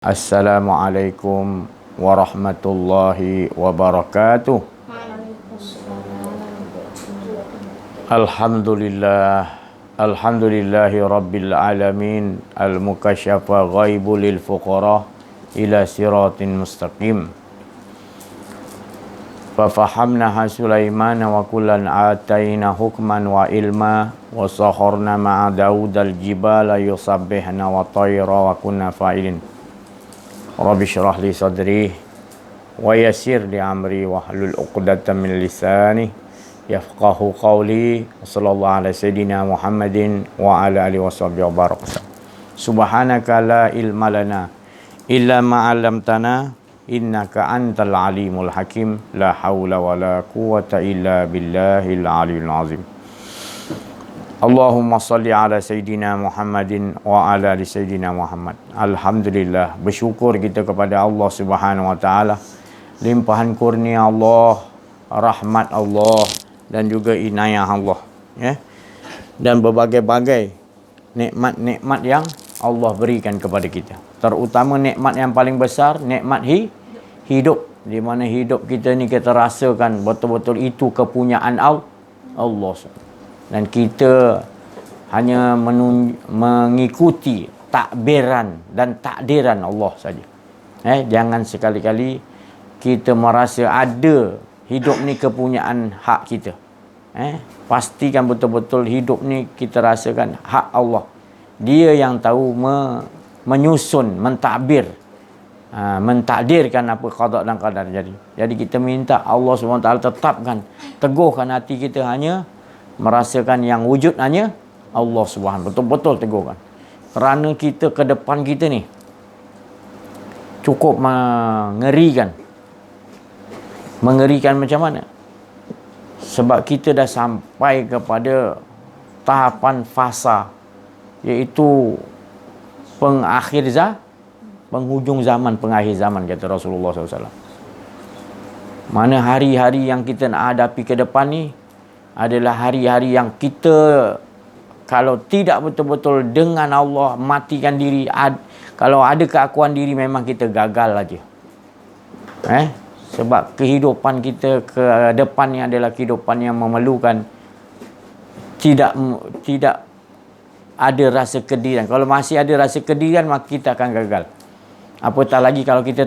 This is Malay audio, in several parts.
Assalamualaikum warahmatullahi wabarakatuh. Alhamdulillahi rabbil alamin. Al-mukasyafa ghaibu lil fuqara ila siratin mustaqim. Fafahamnaha Sulaimana wa kullan ataina hukman wa ilma wa sakharna ma'a Daud al-jibala yusabbihna wa tayra wa kunna fa'ilin. Rabbi syrah li sadri wa yassir li amri wahlul 'uqdatam min lisani yafqahu qawli. Sallallahu ala sayidina Muhammadin wa ala alihi washabbihi wa baraka. Subhanaka la ilma lana illa ma 'allamtana innaka antal alimul hakim. La haula wa la quwwata illa billahil aliyyil azim. Allahumma salli ala Sayyidina Muhammadin wa ala ali Sayyidina Muhammad. Alhamdulillah, bersyukur kita kepada Allah Subhanahu wa taala, limpahan kurnia Allah, rahmat Allah dan juga inayah Allah, ya. Dan berbagai-bagai nikmat-nikmat yang Allah berikan kepada kita. Terutama nikmat yang paling besar, nikmat hidup, di mana hidup kita ni kita rasakan betul-betul itu kepunyaan Allah. Dan kita hanya mengikuti takbiran dan takdiran Allah saja. Jangan sekali-kali kita merasa ada hidup ni kepunyaan hak kita. Pastikan betul-betul hidup ni kita rasakan hak Allah. Dia yang tahu menyusun, mentakbir, mentakdirkan apa qada dan qadar jadi. Jadi kita minta Allah SWT tetapkan, teguhkan hati kita hanya merasakan yang wujud hanya Allah Subhanahu. Betul-betul teguhkan. Kerana kita ke depan kita ni cukup mengerikan. Mengerikan macam mana? Sebab kita dah sampai kepada tahapan fasa, iaitu penghujung zaman, pengakhir zaman, kata Rasulullah SAW. Mana hari-hari yang kita nak hadapi ke depan ni adalah hari-hari yang kita, kalau tidak betul-betul dengan Allah, matikan diri, kalau ada keakuan diri, memang kita gagal aja. Sebab kehidupan kita ke depan ni adalah kehidupan yang memerlukan tidak ada rasa kedirian. Kalau masih ada rasa kedirian, maka kita akan gagal. Apatah lagi kalau kita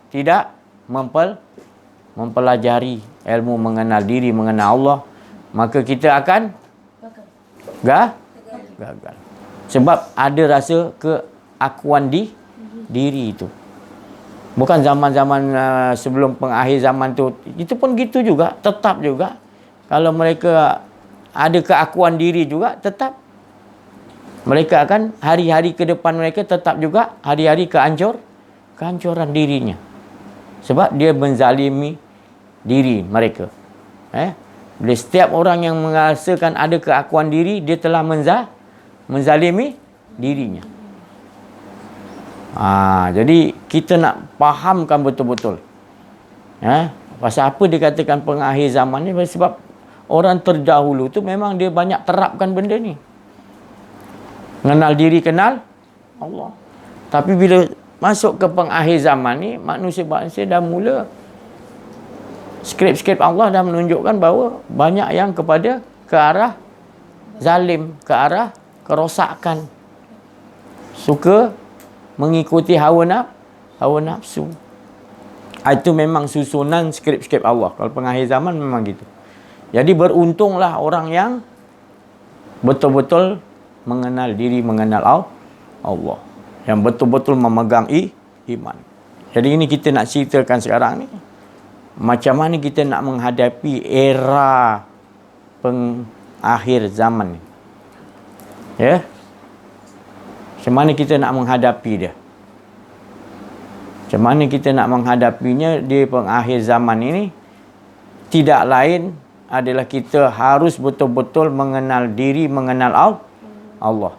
tidak mempelajari ilmu mengenal diri, mengenal Allah, maka kita akan gagal. Sebab ada rasa keakuan diri itu. Bukan zaman-zaman sebelum pengakhir zaman tu, itu pun gitu juga, tetap juga. Kalau mereka ada keakuan diri juga, tetap mereka akan hari-hari ke depan mereka tetap juga hari-hari kehancuran dirinya. Sebab dia menzalimi diri mereka. Bila setiap orang yang merasakan ada keakuan diri, dia telah menzalimi dirinya. Jadi kita nak fahamkan betul-betul. Pasal apa dikatakan pengakhir zaman ni? Sebab orang terdahulu tu memang dia banyak terapkan benda ni. Kenal diri, kenal Allah. Tapi bila masuk ke pengakhir zaman ni, manusia dah mula, skrip-skrip Allah dah menunjukkan bahawa banyak yang ke arah zalim, ke arah kerosakan, suka mengikuti hawa nafsu. Itu memang susunan skrip-skrip Allah. Kalau pengakhir zaman memang gitu. Jadi beruntunglah orang yang betul-betul mengenal diri, mengenal Allah, yang betul-betul memegang iman. Jadi ini kita nak ceritakan sekarang ni, macam mana kita nak menghadapi era pengakhir zaman ni. Macam mana kita nak menghadapi dia? Macam mana kita nak menghadapinya di pengakhir zaman ini? Tidak lain adalah kita harus betul-betul mengenal diri, mengenal Allah.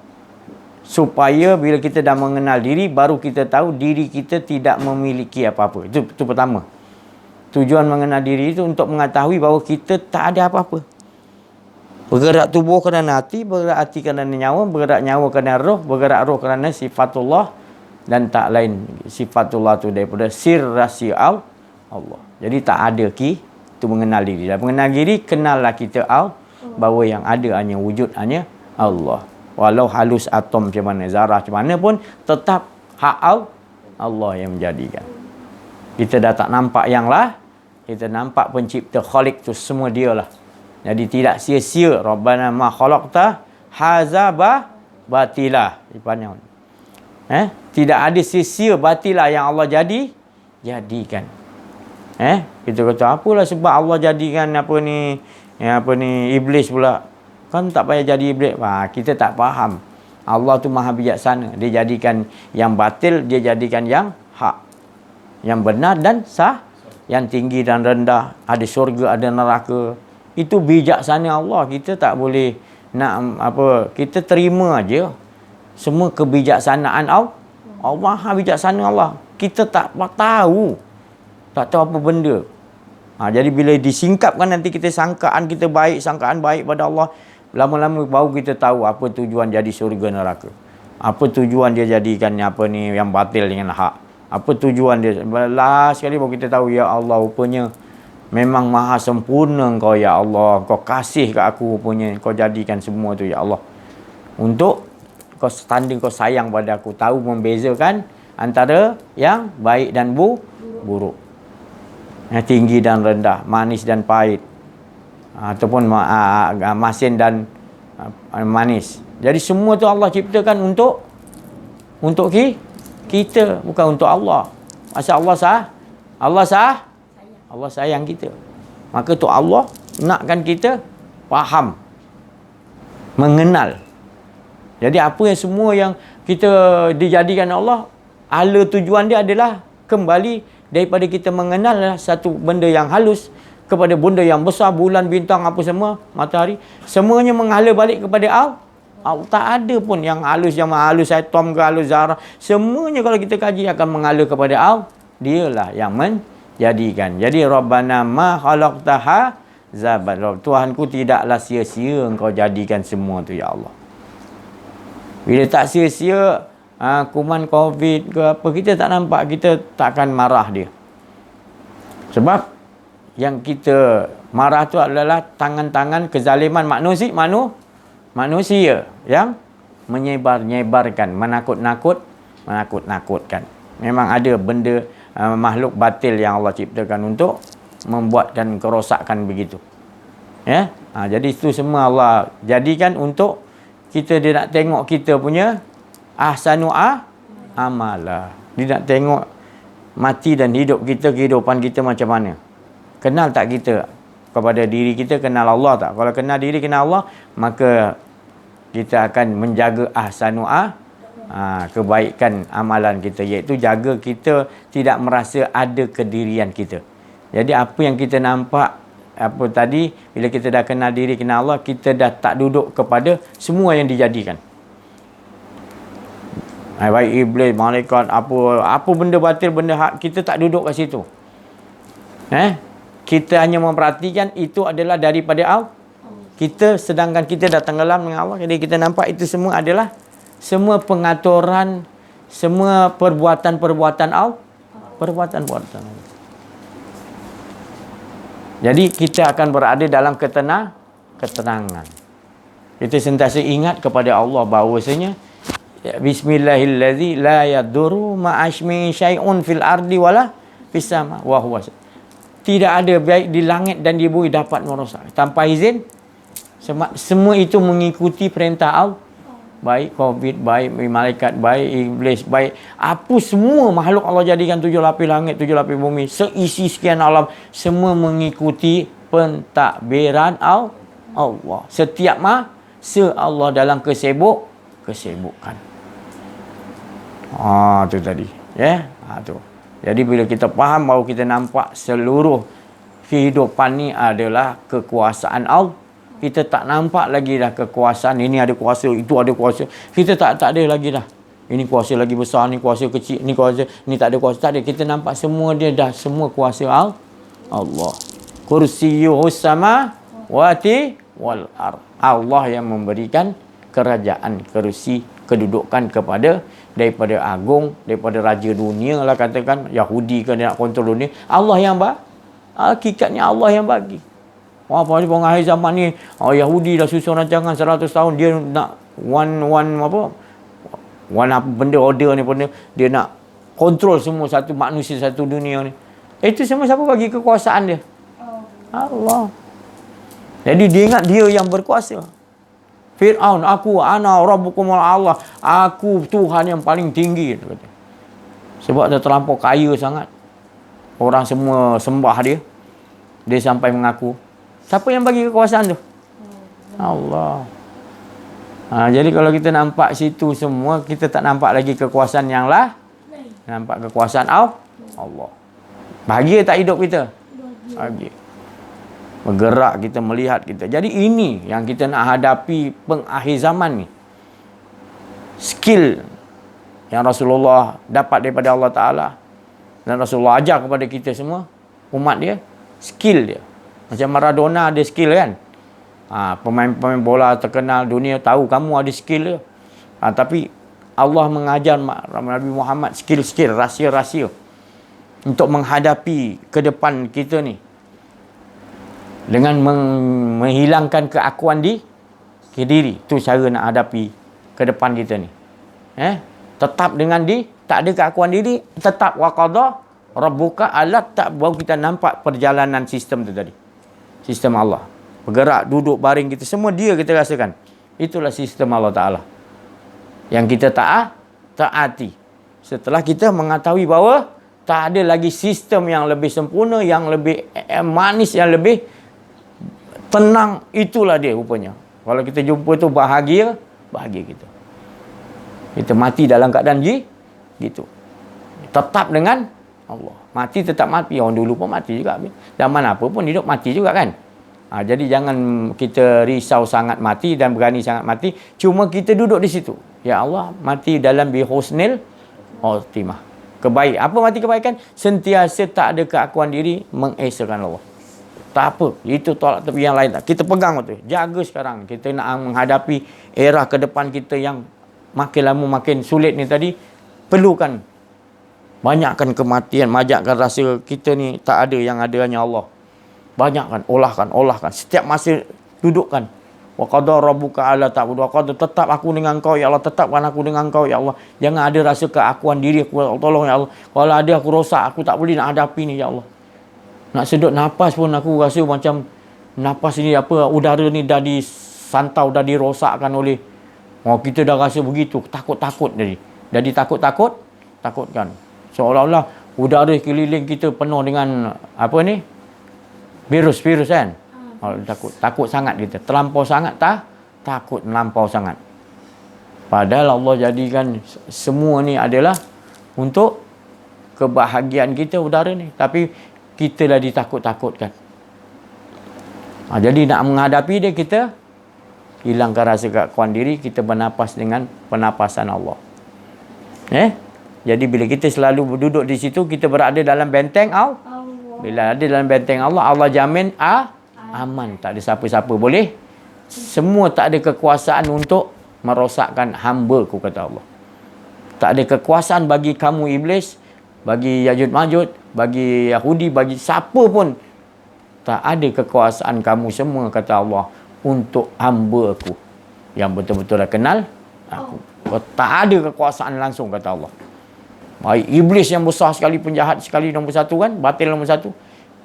Supaya bila kita dah mengenal diri, baru kita tahu diri kita tidak memiliki apa-apa. Itu pertama. Tujuan mengenal diri itu untuk mengetahui bahawa kita tak ada apa-apa. Bergerak tubuh kerana hati, bergerak hati kerana nyawa, bergerak nyawa kerana roh, bergerak roh kerana sifatullah, dan tak lain sifatullah tu daripada sir rahsia Allah. Jadi tak ada tu mengenal diri. Dan mengenal diri, kenallah kita bahawa yang ada hanya wujud hanya Allah. Walau halus atom macam mana, zarah macam mana pun, tetap hak Allah yang menjadikan. Kita dah tak nampak yang lah, kita nampak pencipta Khalik tu semua dia lah. Jadi tidak sia-sia. Rabbana ma khalaqta hadza batilah. Tidak ada sia-sia batilah yang Allah jadikan. Kita kata apalah sebab Allah jadikan iblis pula. Kan tak payah jadi iblis. Kita tak faham. Allah tu maha bijaksana. Dia jadikan yang batil, dia jadikan yang hak. Yang benar dan sah. Yang tinggi dan rendah. Ada syurga, ada neraka. Itu bijaksana Allah. Kita tak boleh nak kita terima aja. Semua kebijaksanaan Allah. Allah maha bijaksana Allah. Kita tak tahu. Tak tahu apa benda. Jadi bila disingkapkan nanti kita sangkaan baik pada Allah. Lama-lama baru kita tahu apa tujuan jadi syurga neraka. Apa tujuan dia jadikan yang batil dengan hak. Apa tujuan dia. Last sekali baru kita tahu, ya Allah rupanya memang maha sempurna Engkau ya Allah. Kau kasih kat aku rupanya. Kau jadikan semua tu ya Allah. Untuk kau tanda kau sayang pada aku. Tahu membezakan antara yang baik dan buruk. Tinggi dan rendah, manis dan pahit, ataupun masin dan manis. Jadi semua tu Allah ciptakan untuk kita, bukan untuk Allah. Masa Allah sayang kita. Maka tu Allah nakkan kita faham, mengenal. Jadi apa yang semua yang kita dijadikan Allah, ala tujuan dia adalah kembali daripada kita mengenal satu benda yang halus kepada benda yang besar, bulan, bintang, apa semua, matahari, semuanya menghala balik kepada Allah. Tak ada pun yang halus, yang halus atom ke halus zarah. Semuanya kalau kita kaji akan menghala kepada Allah. Dialah yang menjadikan. Jadi Rabbana ma khalaqtaha zabat. Tuhanku tidaklah sia-sia Engkau jadikan semua tu ya Allah. Bila tak sia-sia, kuman COVID ke apa, kita tak nampak, kita takkan marah dia. Sebab yang kita marah tu adalah tangan-tangan kezaliman manusia yang menyebar-nyebarkan, menakut-nakutkan. Memang ada benda makhluk batil yang Allah ciptakan untuk membuatkan kerosakan begitu. Jadi itu semua Allah jadikan untuk dia nak tengok kita punya ahsanu amalah. Dia nak tengok mati dan hidup kita, kehidupan kita macam mana. Kenal tak kita kepada diri kita, kenal Allah tak? Kalau kenal diri, kenal Allah, maka kita akan menjaga ahsanu kebaikan amalan kita, iaitu jaga kita tidak merasa ada kedirian kita. Jadi apa yang kita nampak bila kita dah kenal diri, kenal Allah, kita dah tak duduk kepada semua yang dijadikan. Baik iblis, malaikat, apa benda batil, benda hak, kita tak duduk kat situ. Kita hanya memperhatikan itu adalah daripada Allah. Sedangkan kita dah tenggelam dengan Allah. Jadi kita nampak itu semua adalah semua pengaturan, semua perbuatan Allah. Perbuatan-perbuatan Allah. Jadi kita akan berada dalam ketenangan. Kita sentiasa ingat kepada Allah bahawasanya Bismillahirrahmanirrahim, la yadurru ma'asmi syai'un fil ardi wala fis sama wa huwa. Tidak ada baik di langit dan di bumi dapat merosak tanpa izin. Semua itu mengikuti perintah Allah. Baik COVID, baik malaikat, baik iblis, baik apa semua makhluk Allah jadikan 7 lapis langit, 7 lapis bumi, seisi sekian alam, semua mengikuti pentadbiran Allah. Setiap masa Allah dalam kesibukan. Tu tadi. Tu. Jadi bila kita faham, baru kita nampak seluruh kehidupan ni adalah kekuasaan Allah. Kita tak nampak lagi dah kekuasaan. Ini ada kuasa, itu ada kuasa. Kita tak ada lagi dah. Ini kuasa lagi besar, ni kuasa kecil, ni kuasa, ni tak ada kuasa. Tak ada. Kita nampak semua dia dah semua kuasa Allah. Kursiyuhus samawati wal ard. Allah yang memberikan kerajaan, kerusi kedudukan kepada daripada agung, daripada raja dunia lah katakan, Yahudi kan dia nak kontrol dunia. Allah yang hakikatnya Allah yang bagi. Apa ni pengakhir zaman ni, Yahudi dah susun rancangan 100 tahun dia nak one benda order ni pun dia nak kontrol semua satu manusia satu dunia ni. Itu semua siapa bagi kekuasaan dia? Allah. Jadi dia ingat dia yang berkuasa. Fir'aun, ana rabbukum Allah. Aku Tuhan yang paling tinggi. Sebab dia terlampau kaya sangat. Orang semua sembah dia. Dia sampai mengaku. Siapa yang bagi kekuasaan tu? Allah. Jadi kalau kita nampak situ semua, kita tak nampak lagi kekuasaan yang lah. Nampak kekuasaan Allah. Bahagia tak hidup kita? Bahagia. Bergerak kita, melihat kita. Jadi ini yang kita nak hadapi pengakhir zaman ni. Skill yang Rasulullah dapat daripada Allah Ta'ala. Dan Rasulullah ajar kepada kita semua, umat dia, skill dia. Macam Maradona ada skill kan. Pemain-pemain bola terkenal dunia tahu kamu ada skill dia. Tapi Allah mengajar Nabi Muhammad skill-skill, rahsia-rahsia untuk menghadapi ke depan kita ni. Dengan menghilangkan keakuan di diri. Itu cara nak hadapi ke depan kita ni. Tetap dengan tak ada keakuan diri, tetap waqada rabbuka alat, tak baru kita nampak perjalanan sistem tu tadi. Sistem Allah. Bergerak, duduk, baring kita, semua dia kita rasakan. Itulah sistem Allah Ta'ala. Yang kita taati. Setelah kita mengetahui bahawa tak ada lagi sistem yang lebih sempurna, yang lebih manis, yang lebih tenang, itulah dia rupanya. Kalau kita jumpa tu bahagia kita. Kita mati dalam keadaan gitu. Tetap dengan Allah. Mati tetap mati. Orang dulu pun mati juga. Zaman apa pun hidup mati juga kan. Jadi jangan kita risau sangat mati dan berani sangat mati. Cuma kita duduk di situ. Ya Allah, mati dalam bihusnil khotimah. Apa mati kebaikan? Sentiasa tak ada keakuan diri, mengesakan Allah. Tak apa. Itu tolak tepi yang lain. Kita pegang tu. Jaga sekarang. Kita nak menghadapi era ke depan kita yang makin lama makin sulit ni tadi. Perlukan. Banyakkan kematian. Banyakkan rasa kita ni tak ada. Yang ada hanya Allah. Banyakkan. Olahkan. Setiap masa dudukkan. Wa qadar rabbuka alla ta'budu. Wa qadar tetap aku dengan kau ya Allah. Tetapkan aku dengan kau ya Allah. Jangan ada rasa keakuan diri aku. Tolong ya Allah. Kalau ada aku rosak. Aku tak boleh nak hadapi ni ya Allah. Nak sedut nafas pun aku rasa macam nafas ni udara ni dah disantau, dah dirosakkan oleh kita dah rasa begitu, takut jadi takutkan seolah-olah udara keliling kita penuh dengan virus kan. Takut sangat kita, terlampau sangat takut melampau sangat. Padahal Allah jadikan semua ni adalah untuk kebahagiaan kita udara ni, tapi kita dah ditakut-takutkan. Jadi nak menghadapi dia, kita hilangkan rasa keakuan diri, kita bernapas dengan pernapasan Allah. Jadi bila kita selalu duduk di situ, kita berada dalam benteng Allah. Bila ada dalam benteng Allah, Allah jamin aman. Tak ada siapa-siapa boleh. Semua tak ada kekuasaan untuk merosakkan hamba-Ku, kata Allah. Tak ada kekuasaan bagi kamu iblis, bagi Yajud Majud, bagi Yahudi, bagi siapa pun. Tak ada kekuasaan kamu semua, kata Allah, untuk hamba-Ku yang betul-betul dah kenal aku. Tak ada kekuasaan langsung, kata Allah. Baik iblis yang besar sekali, penjahat sekali, nombor satu kan, batil nombor satu,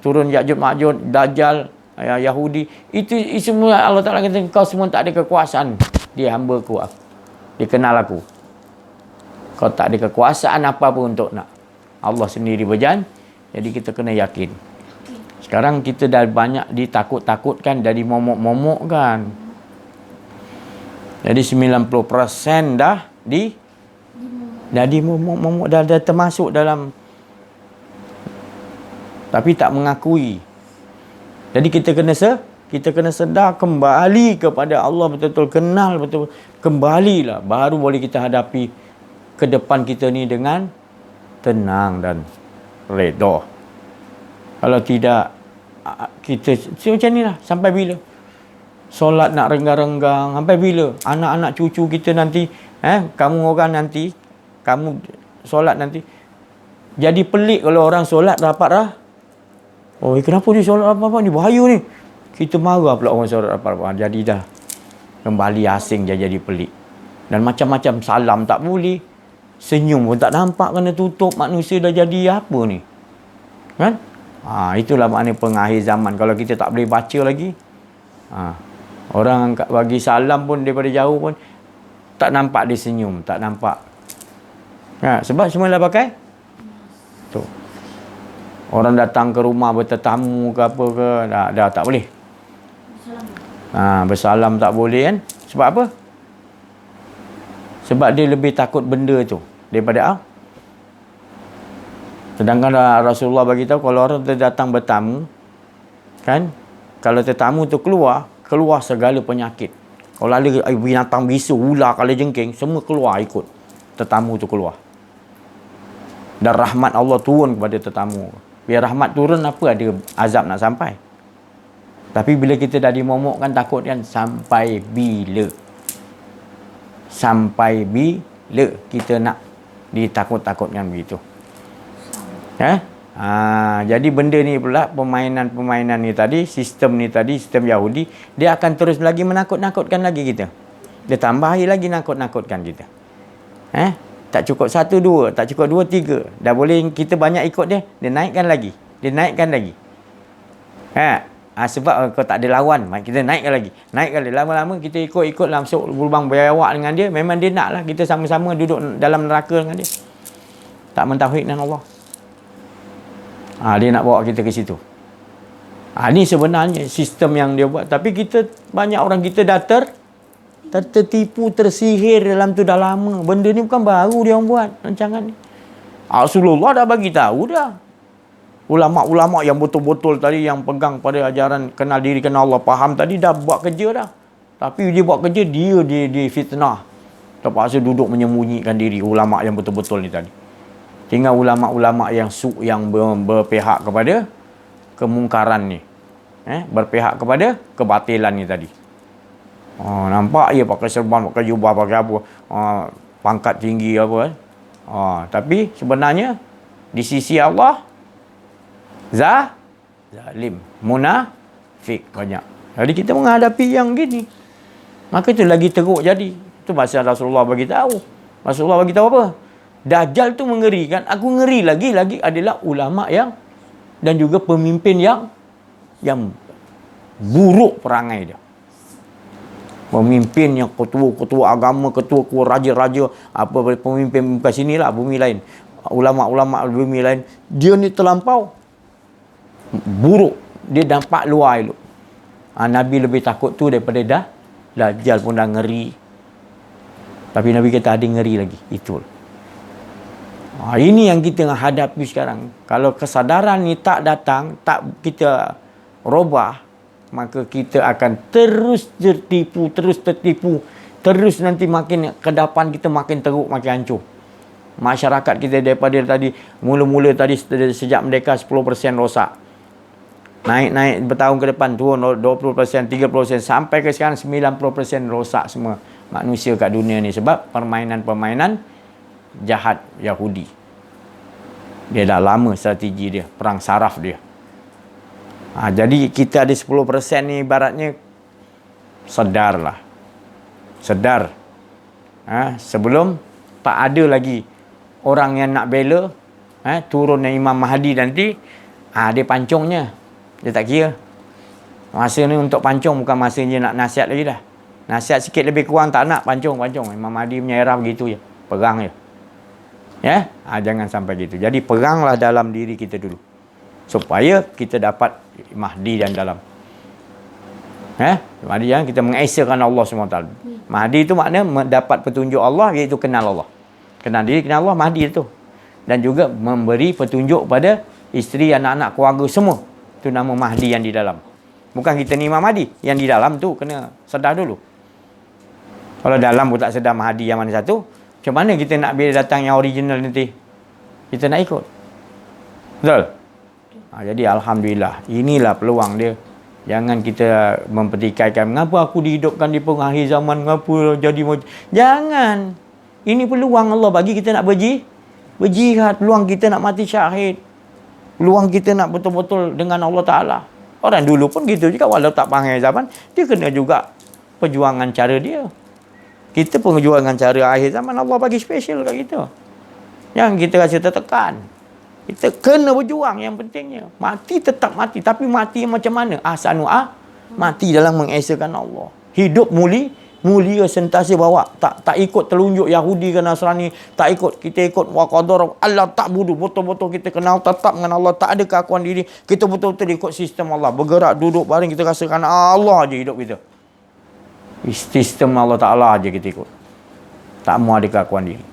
turun Yajud Majud, Dajjal, Yahudi, itu semua Allah Ta'ala kata kau semua tak ada kekuasaan. Dia hamba-Ku, dia kenal aku. Kau tak ada kekuasaan apa pun untuk nak. Allah sendiri berjanji. Jadi kita kena yakin. Sekarang kita dah banyak ditakut-takutkan, dari momok-momok kan. Jadi 90% dah di momok-momok, dah termasuk dalam, tapi tak mengakui. Jadi kita kena sedar kembali kepada Allah, betul-betul kenal, betul kembalilah, baru boleh kita hadapi ke depan kita ni dengan tenang dan redha. Kalau tidak, kita macam ni lah. Sampai bila? Solat nak renggang-renggang. Sampai bila? Anak-anak cucu kita nanti Kamu orang nanti, kamu solat nanti, jadi pelik kalau orang solat rapat. Oh, kenapa dia solat rapat ni? Bahaya ni. Kita marah pula orang solat rapat. Jadi dah kembali asing dia jadi pelik. Dan macam-macam, salam tak boleh, senyum pun tak nampak, kena tutup. Manusia dah jadi apa ni? Kan? Itulah makna pengakhir zaman. Kalau kita tak boleh baca lagi, orang bagi salam pun daripada jauh pun tak nampak dia senyum, tak nampak. Sebab semua dah pakai tu. Orang datang ke rumah bertetamu ke apa ke, dah tak boleh. Bersalam tak boleh kan? Sebab apa? Sebab dia lebih takut benda tu daripada sedangkan Rasulullah bagi tahu kalau orang datang bertamu, kan? Kalau tetamu tu keluar segala penyakit. Kalau ada binatang bisu, ular, kala jengking, semua keluar ikut. Tetamu tu keluar. Dan rahmat Allah turun kepada tetamu. Biar rahmat turun, apa ada azab nak sampai. Tapi bila kita dah dimomokkan, takut kan, sampai bila? Sampai bila kita nak ditakut-takutkan begitu? Jadi benda ni pula, permainan ni tadi, sistem Yahudi, dia akan terus lagi menakut-nakutkan lagi kita. Dia tambahi lagi nakut-nakutkan kita. Tak cukup 1, 2, tak cukup 2, 3. Dah boleh kita banyak ikut dia naikkan lagi. Sebab kalau tak ada lawan, kita naikkan lagi. Lama-lama kita ikut langsung lubang biawak dengan dia. Memang dia nak lah kita sama-sama duduk dalam neraka dengan dia. Tak mentauhidkan Allah. Dia nak bawa kita ke situ. Ni sebenarnya sistem yang dia buat. Tapi banyak orang kita dah tertipu, tersihir dalam tu dah lama. Benda ni bukan baru dia orang buat rancangan ni. Rasulullah dah bagi tahu dah. Ulama-ulama yang betul-betul tadi, yang pegang pada ajaran kenal diri, kenal Allah, faham tadi, dah buat kerja dah. Tapi dia buat kerja, dia fitnah. Terpaksa duduk menyembunyikan diri ulama yang betul-betul ni tadi. Tinggal ulama-ulama yang berpihak kepada kemungkaran ni. Berpihak kepada kebatilan ni tadi. Nampak dia pakai serban, pakai jubah, pakai apa, pangkat tinggi apa. Tapi sebenarnya di sisi Allah zalim, munafik banyak. Jadi kita menghadapi yang gini, maka itu lagi teruk jadi. Itu pasal Rasulullah bagi tahu. Rasulullah bagi tahu apa? Dajjal tu mengerikan. Aku ngeri lagi adalah ulama yang dan juga pemimpin yang buruk perangai dia. Pemimpin yang ketua-ketua agama, ketua-ketua raja-raja, pemimpin bukan sinilah, bumi lain. Ulama-ulama bumi lain, dia ni terlampau buruk. Dia nampak luar elok. Nabi lebih takut tu daripada Dajjal pun dah ngeri. Tapi Nabi kata ada ngeri lagi. Itu. Ini yang kita hadapi sekarang. Kalau kesadaran ni tak datang, tak kita robah, maka kita akan terus tertipu. Terus nanti makin ke depan kita makin teruk, makin hancur. Masyarakat kita daripada tadi, mula-mula tadi sejak merdeka 10% rosak. Naik bertahun ke depan turun 20%, 30%, sampai ke sekarang 90% rosak semua manusia kat dunia ni. Sebab permainan-permainan jahat Yahudi. Dia dah lama strategi dia, perang saraf dia. Jadi kita ada 10% ni, ibaratnya sedarlah. Sedar. Sebelum tak ada lagi orang yang nak bela, turunnya Imam Mahdi nanti, dia pancungnya. Dia tak kira. Masa ni untuk pancung, bukan masa dia nak nasihat lagi dah. Nasihat sikit lebih kurang tak nak, pancung. Imam Mahdi punya era begitu je. Perang je. Jangan sampai gitu. Jadi peranglah dalam diri kita dulu, supaya kita dapat Mahdi dan dalam. Mahdi yang kita mengesakan Allah SWT. Mahdi itu makna mendapat petunjuk Allah, iaitu kenal Allah. Kenal diri, kenal Allah, Mahdi itu. Dan juga memberi petunjuk pada isteri, anak-anak, keluarga semua. Itu nama Mahdi yang di dalam. Bukan kita ni Imam Mahdi. Yang di dalam tu kena sedar dulu. Kalau dalam pun tak sedar Mahdi yang mana satu, macam mana kita nak bila datang yang original nanti? Kita nak ikut. Betul? Jadi Alhamdulillah. Inilah peluang dia. Jangan kita mempertikaikan, mengapa aku dihidupkan di pengakhir zaman, mengapa jadi macam. Jangan. Ini peluang Allah bagi kita nak berjihad, peluang kita nak mati syahid, peluang kita nak betul-betul dengan Allah Ta'ala. Orang dulu pun gitu juga, walau tak panggil zaman, dia kena juga perjuangan cara dia. Kita perjuangan cara akhir zaman, Allah bagi special kat kita. Yang kita rasa tertekan. Kita kena berjuang yang pentingnya. Mati tetap mati. Tapi mati macam mana? Mati dalam mengesakan Allah. Hidup mulia sentiasa bawa. Tak ikut telunjuk Yahudi ke Nasrani. Tak ikut. Kita ikut wa qadar Allah tak budu. Betul-betul kita kenal tetap dengan Allah. Tak ada keakuan diri. Kita betul-betul ikut sistem Allah. Bergerak, duduk, baring. Kita rasakan Allah je hidup kita. Sistem Allah Ta'ala aja kita ikut. Tak mau ada keakuan diri.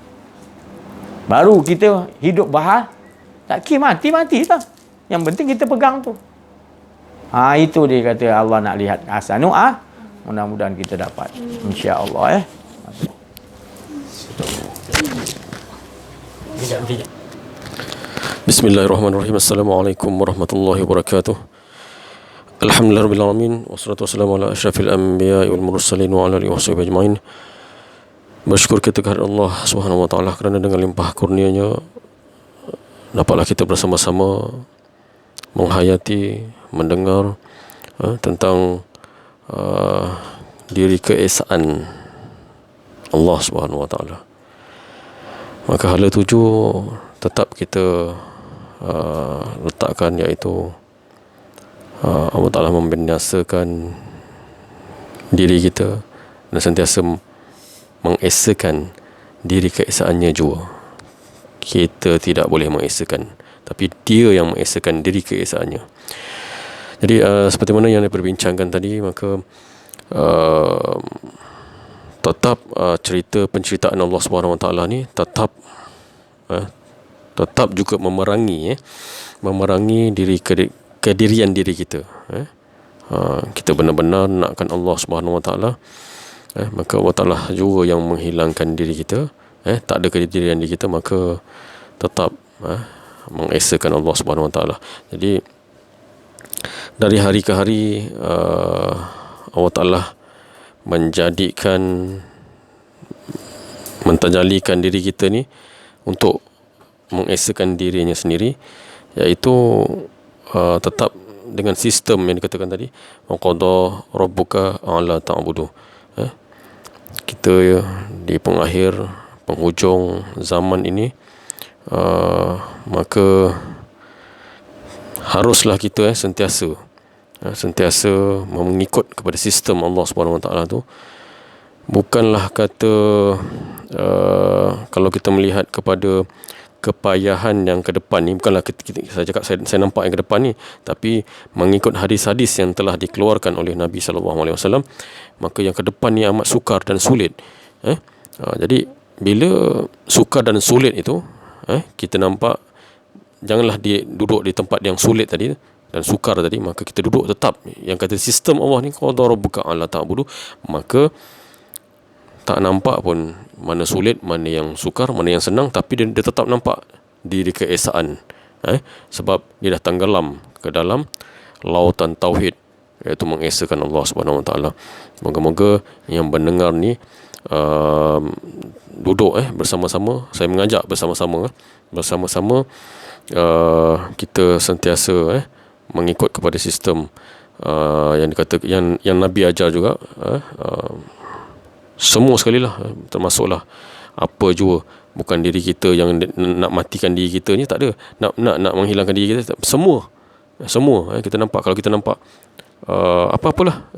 Baru kita hidup tak mati lah. Yang penting kita pegang tu. Itu dia kata Allah nak lihat ahsanu mudah-mudahan kita dapat. InsyaAllah Bismillahirrahmanirrahim. Assalamualaikum warahmatullahi wabarakatuh. Alhamdulillahirrahmanirrahim. Wassalatu wassalamu ala asyrafil anbiya wal mursalin wa ala alihi wa sahbihi ajma'in. Bersyukur kita kepada Allah Subhanahu wa taala kerana dengan limpah kurnia-Nya dapatlah kita bersama-sama menghayati, mendengar tentang diri keesaan Allah Subhanahu wa taala. Maka hala tuju tetap kita letakkan, iaitu Allah Ta'ala membinasakan diri kita dan sentiasa mengesakan diri keesaannya jua. Kita tidak boleh mengesakan, tapi dia yang mengesakan diri keesaannya. Jadi seperti mana yang diperbincangkan tadi, maka tetap penceritaan Allah Subhanahu Wa Taala ni tetap juga memerangi kedirian diri kita. Kita benar-benar nakkan Allah Subhanahu Wa Taala, maka Allah Taala juga yang menghilangkan diri kita. Tak ada kedirian diri kita, maka tetap mengesakan Allah Subhanahu Wa Taala. Jadi dari hari ke hari Allah Taala mentajalikan diri kita ni untuk mengesakan dirinya sendiri, iaitu tetap dengan sistem yang dikatakan tadi, wa qada rabbuka alla ta'budu. Kita di penghujung zaman ini, maka haruslah kita sentiasa mengikut kepada sistem Allah Subhanahu Wa Taala tu. Bukanlah kata kalau kita melihat kepada kepayahan yang ke depan ni, bukanlah saya cakap saya nampak yang ke depan ni, tapi mengikut hadis-hadis yang telah dikeluarkan oleh Nabi SAW, maka yang ke depan ni amat sukar dan sulit. Jadi bila sukar dan sulit itu, kita nampak, janganlah dia duduk di tempat yang sulit tadi dan sukar tadi, maka kita duduk tetap yang kata sistem Allah ni, qada rabbuka alla ta'budu, maka tak nampak pun mana sulit, mana yang sukar, mana yang senang, tapi dia tetap nampak diri keesaan. Sebab dia dah tenggelam ke dalam lautan tauhid, iaitu mengesakan Allah Subhanahu Wa Taala. Moga-moga yang mendengar ni duduk bersama-sama, saya mengajak bersama-sama kita sentiasa mengikut kepada sistem yang dikata yang Nabi ajar juga. Semua sekali lah, termasuklah apa jua, bukan diri kita yang nak matikan diri kita ni, tak ada, nak menghilangkan diri kita, semua kita nampak. Kalau kita nampak apa-apalah,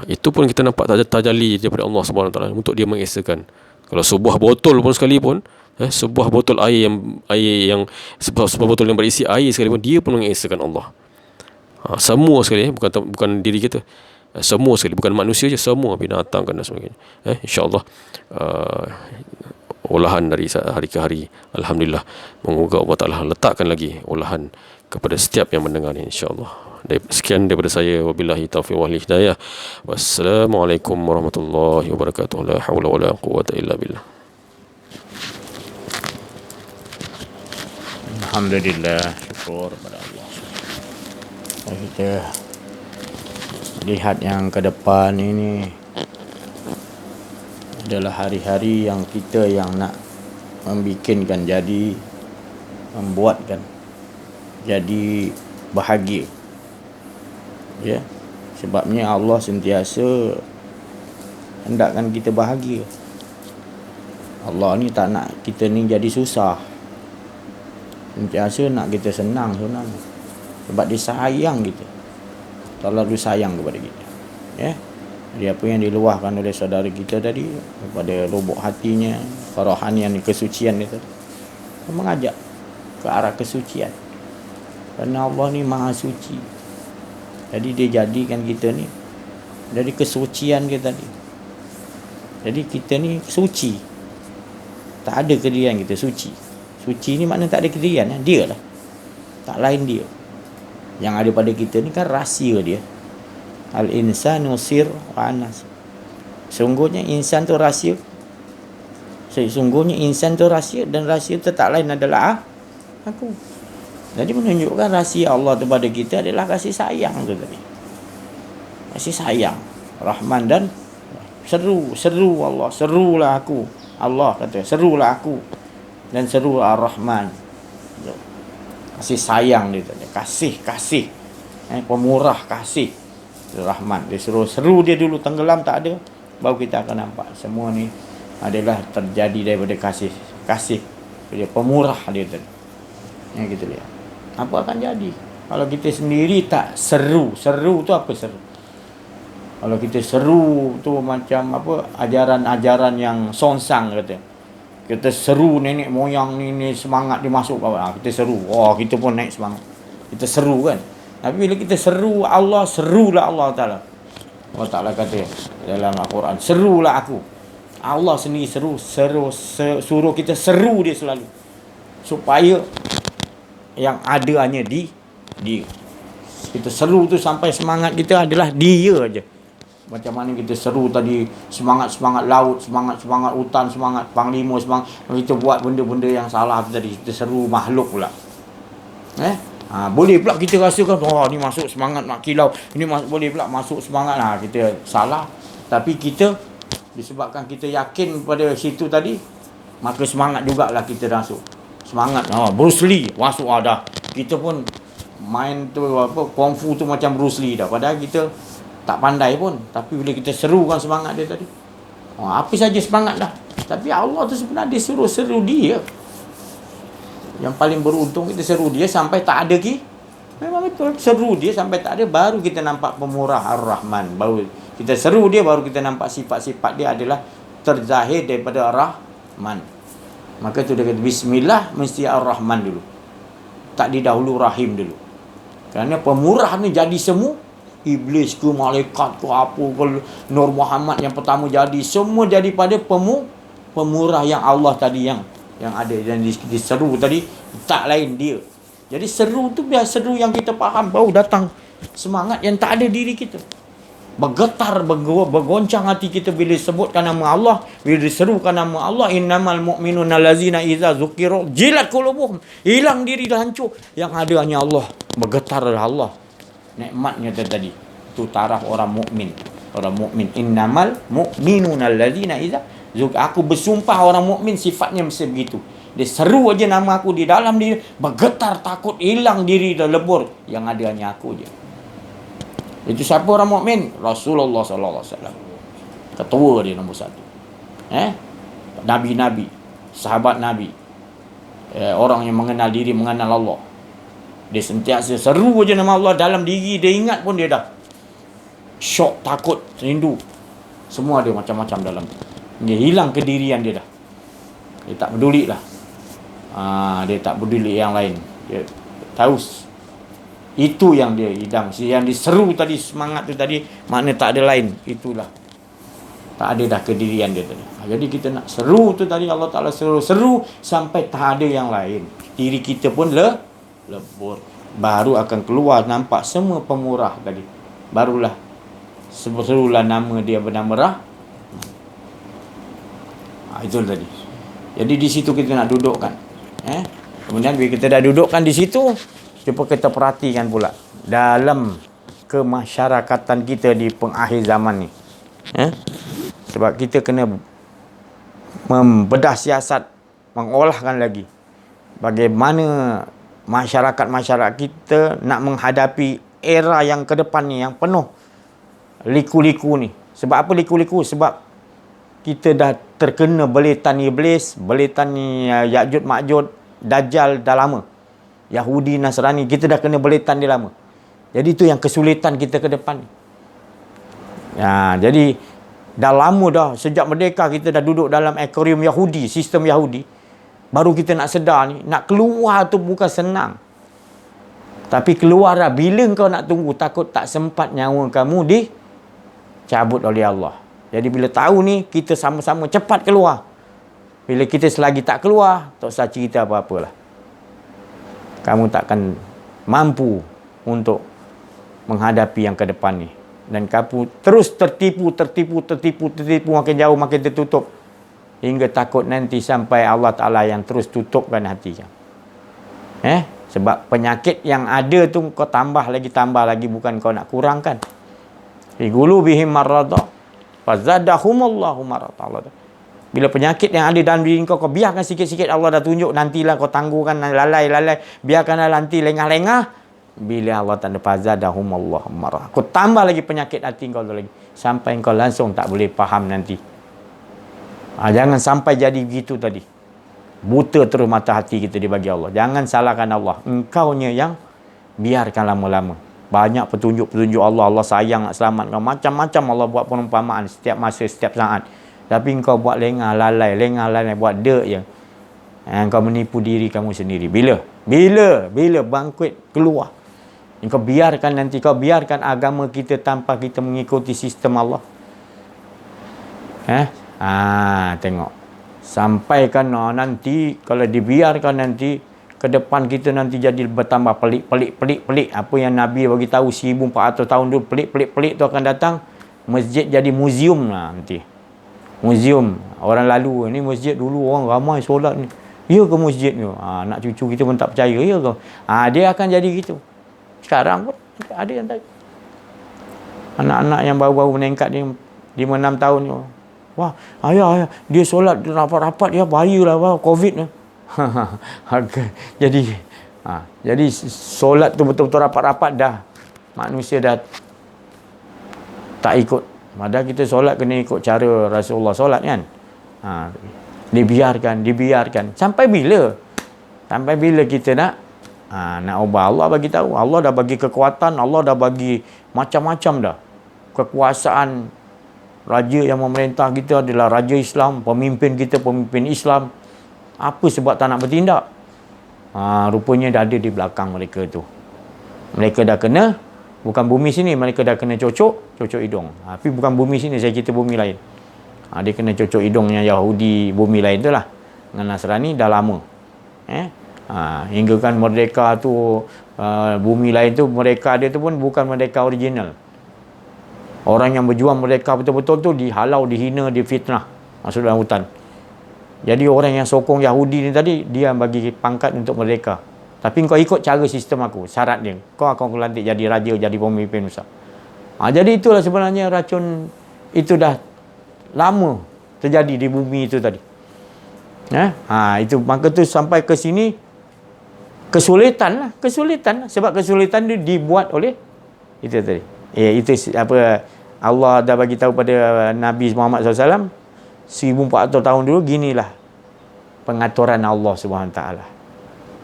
itu pun kita nampak tajalli daripada Allah Subhanahu Wa Taala untuk dia mengesakan. Kalau sebuah botol pun sekalipun, sebuah botol air yang sebuah botol yang berisi air sekalipun, dia pun mengesakan Allah. Semua sekali, bukan diri kita, semua sekali, bukan manusia je, semua binatang dan sebagainya. InsyaAllah olahan dari hari ke hari, alhamdulillah, moga Allah Ta'ala letakkan lagi olahan kepada setiap yang mendengar ini, insyaAllah. Sekian daripada saya, wabillahi taufiq wal hidayah. Wassalamualaikum warahmatullahi wabarakatuh. La haula wala quwwata illa billah. Alhamdulillah, syukur kepada Allah. Kita lihat yang ke depan ini, adalah hari-hari yang kita yang nak membikinkan jadi, membuatkan jadi bahagia. Ya, sebabnya Allah sentiasa hendakkan kita bahagia. Allah ni tak nak kita ni jadi susah. Sentiasa nak kita senang sebenarnya. Sebab dia sayang kita. Terlalu sayang kepada kita. Ya. Jadi apa yang diluahkan oleh saudara kita tadi kepada lubuk hatinya, kerohanian, kesucian itu mengajak ke arah kesucian. Kerana Allah ni maha suci. Jadi dia jadikan kita ni dari kesucian kita ni. Jadi kita ni suci. Tak ada kedirian kita suci. Suci ni maknanya tak ada kedirian. Dia lah. Tak lain dia. Yang ada pada kita ni kan rahsia dia. Al-insanu sir wa anas. Sungguhnya insan tu rahsia. Sungguhnya insan tu rahsia, dan rahsia tu tak lain adalah aku. Jadi menunjukkan rahsia Allah tu pada kita adalah kasih sayang tu tadi. Kasih sayang. Rahman dan seru Allah. Serulah aku. Allah kata, serulah aku. Dan seru Ar-Rahman. Kasih sayang dia tadi. Kasih. Pemurah kasih. Rahman. Dia seru dia dulu, tenggelam tak ada, baru kita akan nampak semua ni adalah terjadi daripada kasih dia, pemurah dia tadi. Yang kita lihat apa akan jadi kalau kita sendiri tak seru tu apa seru? Kalau kita seru tu macam apa, ajaran-ajaran yang songsang kata, kita seru nenek moyang ni semangat dia masuk kita seru, kita pun naik semangat, kita seru kan. Tapi bila kita seru Allah, serulah Allah Ta'ala. Allah Ta'ala kata dalam Al-Quran, serulah aku. Allah sendiri suruh kita seru dia selalu. Supaya yang ada hanya dia. Kita seru tu sampai semangat kita adalah dia aja. Macam mana kita seru tadi, semangat laut, semangat hutan, semangat panglima, semangat kita buat benda-benda yang salah tadi, kita seru makhluk pula. Boleh pula kita rasakan ni masuk semangat nak kilau, ini boleh pula masuk semangat kita salah. Tapi kita disebabkan kita yakin pada situ tadi, maka semangat jugalah kita masuk. Semangat Bruce Lee masuk dah. Kita pun main tu kungfu tu macam Bruce Lee dah. Padahal kita tak pandai pun, tapi bila kita serukan semangat dia tadi, apa saja semangat dah. Tapi Allah tu sebenarnya dia suruh seru dia. Yang paling beruntung kita seru dia sampai tak ada memang betul, seru dia sampai tak ada, baru kita nampak pemurah Ar-Rahman. Baru kita seru dia, baru kita nampak sifat-sifat dia adalah terzahir daripada Ar-Rahman. Maka tu dia kata bismillah mesti Ar-Rahman dulu, tak didahulu Rahim dulu. Kerana pemurah ni jadi semua, iblis ke malaikat ke apa ke Nur Muhammad yang pertama jadi, semua jadi pada pemurah yang Allah tadi yang ada dan diseru tadi, tak lain dia. Jadi seru tu biar seru yang kita faham, baru datang semangat yang tak ada diri kita. Bergetar, bergoncang hati kita bila sebutkan nama Allah, bila diserukan nama Allah, innamal mu'minuna allazina idza zukiru jilat qulubuhum. Hilang diri dah hancur, yang ada hanya Allah. Bergetarlah Allah. Nikmatnya tadi. Itu taraf orang mukmin. Orang mukmin, innamal mu'minuna allazina idza, aku bersumpah orang mukmin sifatnya mesti begitu. Dia seru aja nama aku di dalam diri, bergetar takut, hilang diri dah lebur, yang ada hanya aku je. Itu siapa orang mukmin? Rasulullah sallallahu alaihi wasallam. Ketua dia nombor 1. Nabi-nabi, sahabat Nabi, orang yang mengenal diri, mengenal Allah. Dia sentiasa seru aja nama Allah dalam diri, dia ingat pun dia dah syok, takut, rindu. Semua dia macam-macam dalam tu. Dia hilang kedirian dia dah. Dia tak peduli lah. Dia tak peduli yang lain. Dia tahu itu yang dia hidang. Yang diseru tadi, semangat tu tadi, makna tak ada lain. Itulah. Tak ada dah kedirian dia tadi. Jadi kita nak seru tu tadi, Allah Ta'ala seru sampai tak ada yang lain. Diri kita pun lebur. Baru akan keluar nampak semua pemurah tadi. Barulah serulah nama dia bernama itu tadi. Jadi di situ kita nak dudukkan. Kemudian bila kita dah dudukkan di situ, cuba kita perhatikan pula dalam kemasyarakatan kita di pengakhir zaman ni. Sebab kita kena membedah siasat, mengolahkan lagi bagaimana masyarakat kita nak menghadapi era yang ke depan ni, yang penuh liku-liku ni. Sebab apa liku-liku? Sebab kita dah terkena beletan iblis, beletan Ya'jud Ma'jud, Dajjal dah lama. Yahudi, Nasrani, kita dah kena beletan dia lama. Jadi itu yang kesulitan kita ke depan ni. Jadi dah lama dah, sejak merdeka kita dah duduk dalam akuarium Yahudi, sistem Yahudi. Baru kita nak sedar ni, nak keluar tu bukan senang. Tapi keluar dah. Bila kau nak tunggu, takut tak sempat nyawa kamu dicabut oleh Allah. Jadi bila tahu ni, kita sama-sama cepat keluar. Bila kita selagi tak keluar, tak usah cerita apa-apalah. Kamu takkan mampu untuk menghadapi yang ke depan ni. Dan kamu terus tertipu, makin jauh makin tertutup. Hingga takut nanti sampai Allah Ta'ala yang terus tutupkan hati kamu. Sebab penyakit yang ada tu kau tambah lagi, bukan kau nak kurangkan. Fi qulubihim marada fazadahumullahu marada. Bila penyakit yang ada dalam diri kau biarkan sikit-sikit, Allah dah tunjuk, nantilah kau tangguhkan, lalai, biarkanlah nanti lengah-lengah. Bila Allah tak ada fazadahumullahu marada, kau tambah lagi penyakit hati kau tu lagi, sampai kau langsung tak boleh faham nanti. Jangan sampai jadi begitu tadi. Buta terus mata hati kita dibagi Allah. Jangan salahkan Allah. Engkaunya yang biarkan lama-lama. Banyak petunjuk-petunjuk Allah. Allah sayang nak selamat kau. Macam-macam Allah buat perumpamaan setiap masa, setiap saat. Tapi engkau buat lengah lalai, buat dek je. Engkau menipu diri kamu sendiri. Bila bangkit keluar. Engkau biarkan nanti, kau biarkan agama kita tanpa kita mengikuti sistem Allah. Tengok. Sampaikan nanti, kalau dibiarkan nanti, ke depan kita nanti jadi bertambah pelik. Apa yang Nabi bagi tahu 1400 tahun dulu, pelik tu akan datang. Masjid jadi muzium lah nanti. Muzium. Orang lalu, ni masjid dulu orang ramai solat ni. Ya ke masjid ni? Anak cucu kita pun tak percaya. Ya ke? Dia akan jadi gitu. Sekarang pun ada yang tak. Anak-anak yang baru-baru meningkat ni 5-6 tahun ni. Wah, ayah, dia solat rapat-rapat, ya bahayalah COVID ni. Jadi solat tu betul-betul rapat-rapat dah. Manusia dah tak ikut. Padahal kita solat kena ikut cara Rasulullah solat kan. Dibiarkan. Sampai bila? Sampai bila kita nak ubah? Allah bagi tahu. Allah dah bagi kekuatan, Allah dah bagi macam-macam dah. Kekuasaan. Raja yang memerintah kita adalah Raja Islam. Pemimpin kita pemimpin Islam. Apa sebab tak nak bertindak? Rupanya dah ada di belakang mereka tu. Mereka dah kena, bukan bumi sini, mereka dah kena cocok hidung. Tapi bukan bumi sini, saya cerita bumi lain. Dia kena cocok hidungnya Yahudi bumi lain tu lah. Dengan Nasrani dah lama. Hingga kan merdeka tu, bumi lain tu, mereka dia tu pun bukan merdeka original. Orang yang berjuang merdeka betul-betul tu dihalau, dihina, difitnah, masuk dalam hutan. Jadi orang yang sokong Yahudi ni tadi, dia bagi pangkat untuk merdeka. Tapi kau ikut cara sistem aku, syarat dia, kau akan lantik jadi raja, jadi pemimpin besar. Jadi itulah sebenarnya racun itu dah lama terjadi di bumi itu tadi. Itu maka tu sampai ke sini kesulitan lah. Sebab kesulitan dia dibuat oleh itu tadi. Itu apa Allah dah bagi tahu pada Nabi Muhammad SAW 1400 tahun dulu, ginilah pengaturan Allah SWT.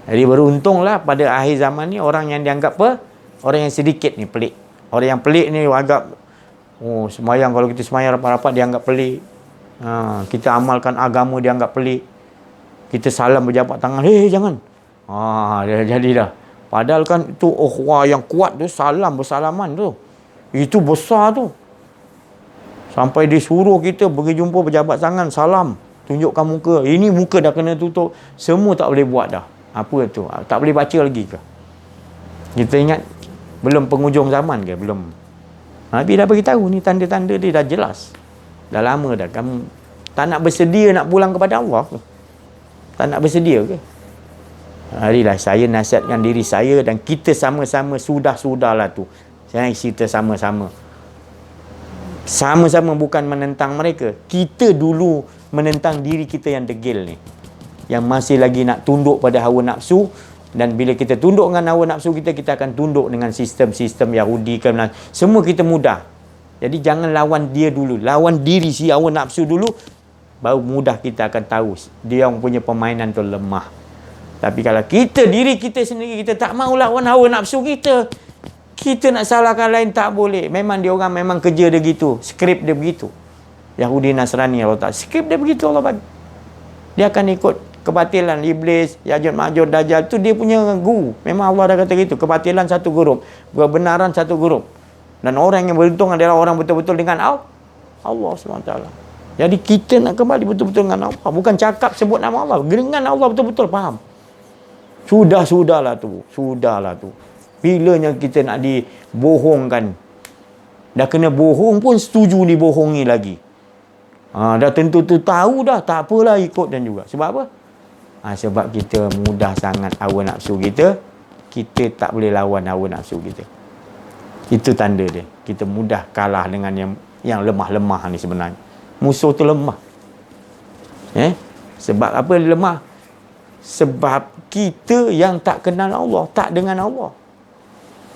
Jadi beruntunglah pada akhir zaman ni orang yang dianggap orang yang sedikit ni pelik. Orang yang pelik ni agak semayang, kalau kita semayang rapat-rapat dianggap pelik. Kita amalkan agama dianggap pelik. Kita salam berjabat tangan, jangan. Jadi dah. Padahal kan itu ukhuwah yang kuat tu, salam bersalaman tu. Itu besar tu. Sampai disuruh kita pergi jumpa pejabat tangan, salam, tunjukkan muka. Ini muka dah kena tutup. Semua tak boleh buat dah. Apa tu? Tak boleh baca lagi ke? Kita ingat belum penghujung zaman ke? Belum. Nabi dah beritahu ni, tanda-tanda dia dah jelas. Dah lama dah. Kamu tak nak bersedia nak pulang kepada Allah ke? Tak nak bersedia ke? Harilah saya nasihatkan diri saya dan kita sama-sama sudahlah tu. Saya cerita sama-sama bukan menentang mereka. Kita dulu menentang diri kita yang degil ni, yang masih lagi nak tunduk pada hawa nafsu. Dan bila kita tunduk dengan hawa nafsu kita, kita akan tunduk dengan sistem-sistem Yahudi kan, semua kita mudah. Jadi jangan lawan dia dulu, lawan diri si hawa nafsu dulu, baru mudah kita akan tahu dia yang punya permainan tu lemah. Tapi kalau kita, diri kita sendiri, kita tak mau lawan hawa nafsu kita, kita nak salahkan lain tak boleh. Memang dia orang memang kerja dia gitu, skrip dia begitu. Yahudi Nasrani Allah tak, skrip dia begitu Allah bagi. Dia akan ikut kebatilan iblis, Ya'juj Ma'juj Dajjal tu dia punya guru. Memang Allah dah kata gitu, kebatilan satu grup, kebenaran satu grup. Dan orang yang beruntung adalah orang betul-betul dengan Allah SWT. Jadi kita nak kembali betul-betul dengan Allah, bukan cakap sebut nama Allah, dengan Allah betul-betul faham. Sudahlah tu. Bilanya kita nak dibohongkan, dah kena bohong pun setuju dibohongi lagi. Dah tentu tu tahu dah, tak apalah ikut dan juga. Sebab apa? Sebab kita mudah sangat hawa nafsu kita. Kita tak boleh lawan hawa nafsu kita. Itu tanda dia. Kita mudah kalah dengan yang lemah-lemah ni sebenarnya. Musuh tu lemah. Sebab apa dia lemah? Sebab kita yang tak kenal Allah, tak dengan Allah.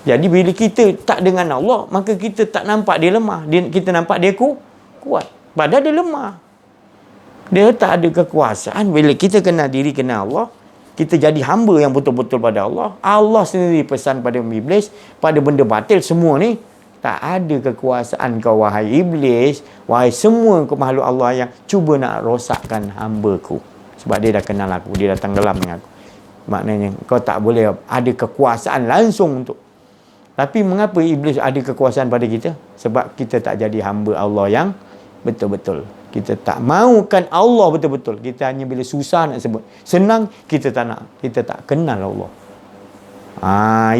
Jadi bila kita tak dengan Allah, maka kita tak nampak dia lemah. Kita nampak dia kuat. Padahal dia lemah. Dia tak ada kekuasaan. Bila kita kenal diri, kenal Allah, kita jadi hamba yang betul-betul pada Allah. Allah sendiri pesan pada iblis, pada benda batil semua ni, tak ada kekuasaan kau wahai iblis, wahai semua makhluk Allah yang cuba nak rosakkan hamba-Ku. Sebab dia dah kenal aku, dia dah tenggelam dengan aku. Maknanya kau tak boleh ada kekuasaan langsung untuk. Tapi mengapa iblis ada kekuasaan pada kita? Sebab kita tak jadi hamba Allah yang betul-betul. Kita tak mahukan Allah betul-betul. Kita hanya bila susah nak sebut. Senang, kita tak nak. Kita tak kenal Allah.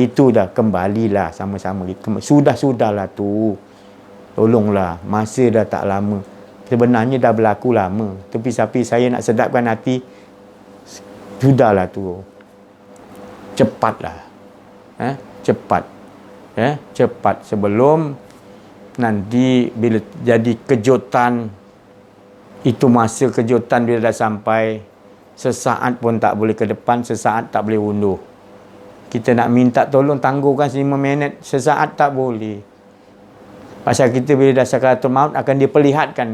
Itu dah. Kembalilah sama-sama. Sudahlah tu. Tolonglah. Masa dah tak lama. Sebenarnya dah berlaku lama. Tapi saya nak sedapkan hati. Sudahlah tu. Cepatlah. Cepat. Cepat. Sebelum nanti bila jadi kejutan, itu masa kejutan bila dah sampai, sesaat pun tak boleh ke depan, sesaat tak boleh undur. Kita nak minta tolong tangguhkan 5 minit, sesaat tak boleh. Pasal kita bila dah sakaratul maut akan diperlihatkan.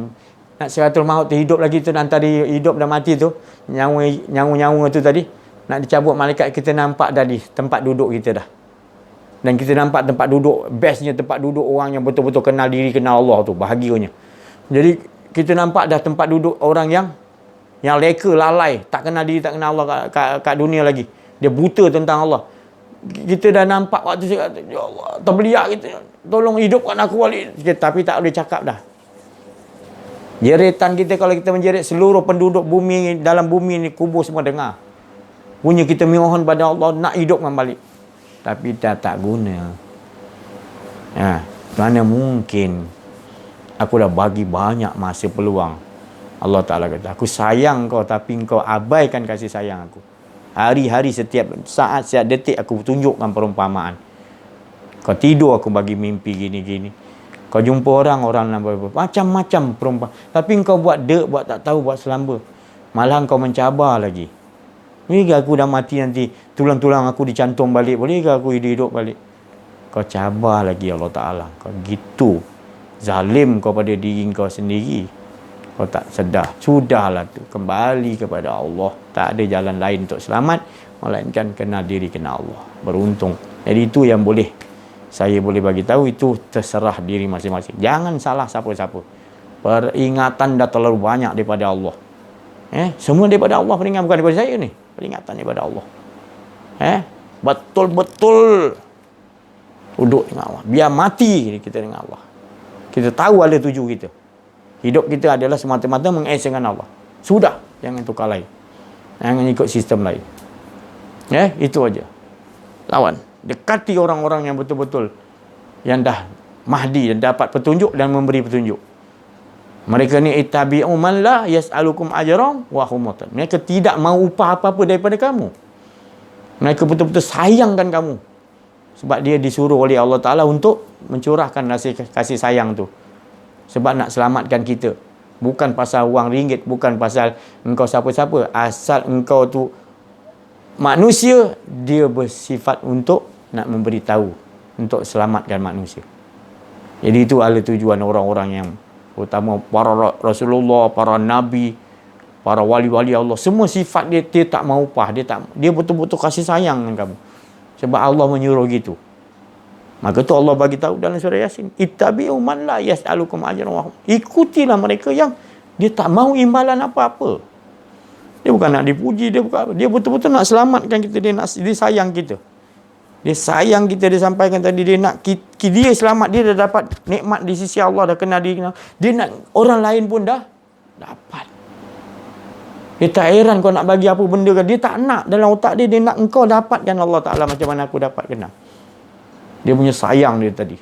Nak sakaratul maut tu hidup lagi tu, antara hidup dan mati tu, nyawa tu tadi, nak dicabut malaikat, kita nampak dah di tempat duduk kita dah. Dan kita nampak tempat duduk, bestnya tempat duduk orang yang betul-betul kenal diri, kenal Allah tu, bahagianya. Jadi kita nampak dah tempat duduk orang yang leka, lalai, tak kenal diri, tak kenal Allah kat dunia lagi. Dia buta tentang Allah. Kita dah nampak waktu saya kata, ya Allah, terbeliak kita, tolong hidupkan aku balik. Tapi tak boleh cakap dah. Jeritan kita, kalau kita menjerit, seluruh penduduk bumi, dalam bumi ni, kubur semua dengar. Punya kita mohon pada Allah nak hidupkan balik. Tapi dah tak guna. Mana mungkin. Aku dah bagi banyak masa peluang. Allah Ta'ala kata, aku sayang kau tapi kau abaikan kasih sayang aku. Hari-hari, setiap saat, setiap detik aku tunjukkan perumpamaan. Kau tidur aku bagi mimpi gini-gini. Kau jumpa orang nampak macam-macam perumpamaan. Tapi kau buat buat tak tahu, buat selamba. Malah kau mencabar lagi. Boleh ke aku dah mati nanti, tulang-tulang aku dicantum balik? Boleh ke aku hidup balik? Kau cabar lagi Allah Ta'ala. Kau gitu. Zalim kau pada diri kau sendiri. Kau tak sedar. Sudahlah tu. Kembali kepada Allah. Tak ada jalan lain untuk selamat, melainkan kenal diri, kenal Allah. Beruntung. Jadi itu yang saya boleh bagi tahu, itu terserah diri masing-masing. Jangan salah siapa-siapa. Peringatan dah terlalu banyak daripada Allah. Semua daripada Allah peringatan, bukan daripada saya ni. Peringatan daripada Allah. Betul-betul duduk dengan Allah. Biar mati kita dengan Allah. Kita tahu ada tuju kita. Hidup kita adalah semata-mata mengesahkan Allah. Sudah. Jangan tukar lain. Jangan ikut sistem lain. Itu aja. Lawan. Dekati orang-orang yang betul-betul yang dah mahdi dan dapat petunjuk dan memberi petunjuk. Mereka ni ittabi'u man la yas'alukum ajran wa hum muhtadun. Mereka tidak mahu upah apa-apa daripada kamu. Mereka betul-betul sayangkan kamu. Sebab dia disuruh oleh Allah Ta'ala untuk mencurahkan kasih sayang tu. Sebab nak selamatkan kita. Bukan pasal wang ringgit, bukan pasal engkau siapa-siapa. Asal engkau tu manusia, dia bersifat untuk nak memberitahu, untuk selamatkan manusia. Jadi itu adalah tujuan orang-orang yang terutama para Rasulullah, para Nabi, para wali-wali Allah. Semua sifat dia tak mahu upah. Dia betul-betul kasih sayang dengan kamu. Sebab Allah menyuruh gitu. Maka tu Allah bagi tahu dalam surah Yasin, ittabi'u man la yas'alukum ajran wa hum. Ikutilah mereka yang dia tak mahu imbalan apa-apa. Dia bukan nak dipuji, dia bukan apa. Dia betul-betul nak selamatkan kita, dia sayang kita. Dia sayang kita, dia sampaikan tadi, dia nak dia selamat, dia dah dapat nikmat di sisi Allah, dah kenal dia. Dia nak orang lain pun dah dapat. Dia tak heran kau nak bagi apa benda kan. Dia tak nak, dalam otak dia nak engkau dapatkan Allah Ta'ala macam mana aku dapat kenal. Dia punya sayang dia tadi.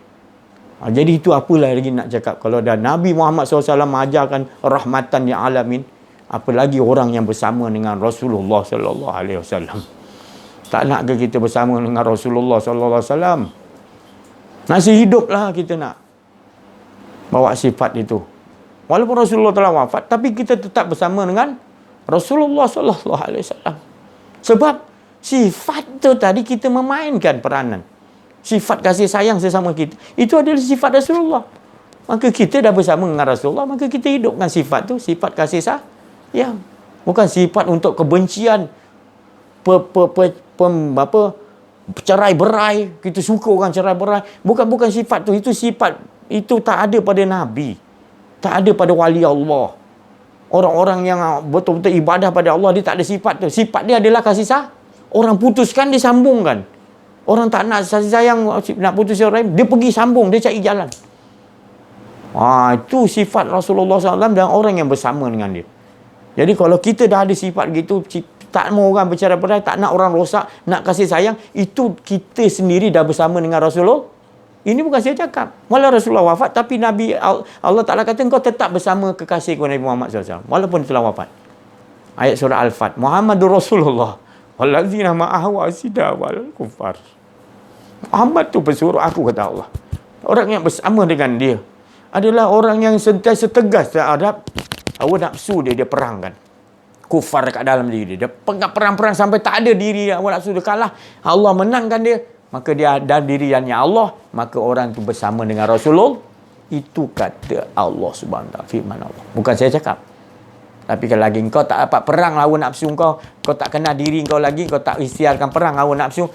Jadi itu apalah lagi nak cakap. Kalau dah Nabi Muhammad SAW mengajarkan rahmatan lil alamin, apalagi orang yang bersama dengan Rasulullah SAW. Tak nak ke kita bersama dengan Rasulullah SAW? Masih hiduplah kita nak bawa sifat itu. Walaupun Rasulullah telah wafat, tapi kita tetap bersama dengan Rasulullah SAW. Sebab sifat tu tadi kita memainkan peranan. Sifat kasih sayang sesama kita, itu adalah sifat Rasulullah. Maka kita dah bersama dengan Rasulullah, maka kita hidupkan sifat tu, sifat kasih sayang. Bukan sifat untuk kebencian, cerai berai. Kita suka orang cerai berai. Bukan sifat tu. Itu sifat itu tak ada pada Nabi, tak ada pada wali Allah. Orang-orang yang betul-betul ibadah pada Allah, dia tak ada sifat tu. Sifat dia adalah kasih sayang. Orang putuskan, dia sambungkan. Orang tak nak kasih sayang, nak putus orang, dia pergi sambung, dia cari jalan. Itu sifat Rasulullah SAW dan orang yang bersama dengan dia. Jadi kalau kita dah ada sifat gitu, tak mau orang bercerai berai, tak nak orang rosak, nak kasih sayang, itu kita sendiri dah bersama dengan Rasulullah. Ini bukan saya cakap. Walau Rasulullah wafat, tapi Nabi Allah Ta'ala kata engkau tetap bersama kekasih Nabi Muhammad SAW walaupun telah wafat. Ayat surah Al-Fat, Muhammadur Rasulullah wallazina ma'ahu asida wal kufar. Muhammad tu pesuruh aku, kata Allah. Orang yang bersama dengan dia adalah orang yang sentiasa tegas terhadap hawa nafsu dia perangkan. Kufar kat dalam diri dia. Dia perang-perang sampai tak ada diri hawa nafsu dia kalah. Allah menangkan dia. Maka dia dan diriannya Allah. Maka orang tu bersama dengan Rasulullah. Itu kata Allah Subhanahu Wa Taala, firman Allah. Bukan saya cakap. Tapi kalau lagi kau tak dapat perang hawa nafsu kau tak kenal diri kau lagi, kau tak ikhtiarkan perang hawa nafsu,